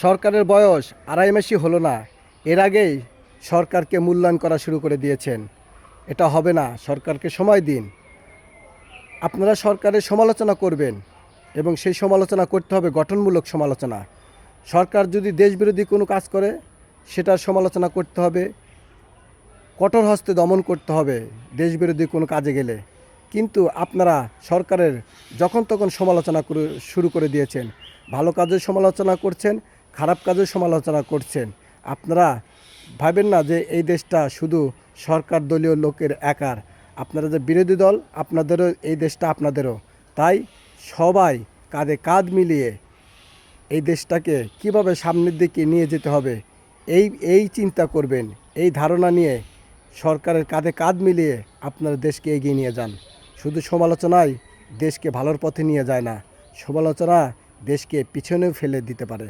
সরকারের বয়স আড়াই মাসই হলো না, এর আগেই সরকারকে মূল্যায়ন করা শুরু করে দিয়েছেন। এটা হবে না, সরকারকে সময় দিন। আপনারা সরকারের সমালোচনা করবেন এবং সেই সমালোচনা করতে হবে গঠনমূলক সমালোচনা। সরকার যদি দেশবিরোধী কোনো কাজ করে সেটার সমালোচনা করতে হবে, কঠোর হস্তে দমন করতে হবে দেশবিরোধী কোনো কাজে গেলে। কিন্তু আপনারা সরকারের যখন তখন সমালোচনা শুরু করে দিয়েছেন। ভালো কাজের সমালোচনা করছেন, খারাপ কাজের সমালোচনা করছেন। আপনারা ভাবেন না যে এই দেশটা শুধু সরকার দলীয় লোকের একার। আপনারা যে বিরোধী দল, আপনাদেরও এই দেশটা আপনাদেরও। তাই সবাই কাঁধে কাঁধ মিলিয়ে এই দেশটাকে কিভাবে সামনের দিকে নিয়ে যেতে হবে এই চিন্তা করবেন। এই ধারণা নিয়ে সরকারের কাঁধে কাঁধ মিলিয়ে আপনারা দেশকে এগিয়ে নিয়ে যান। শুধু সমালোচনায় দেশকে ভালোর পথে নিয়ে যায় না, সমালোচনা দেশকে পিছনেও ফেলে দিতে পারে।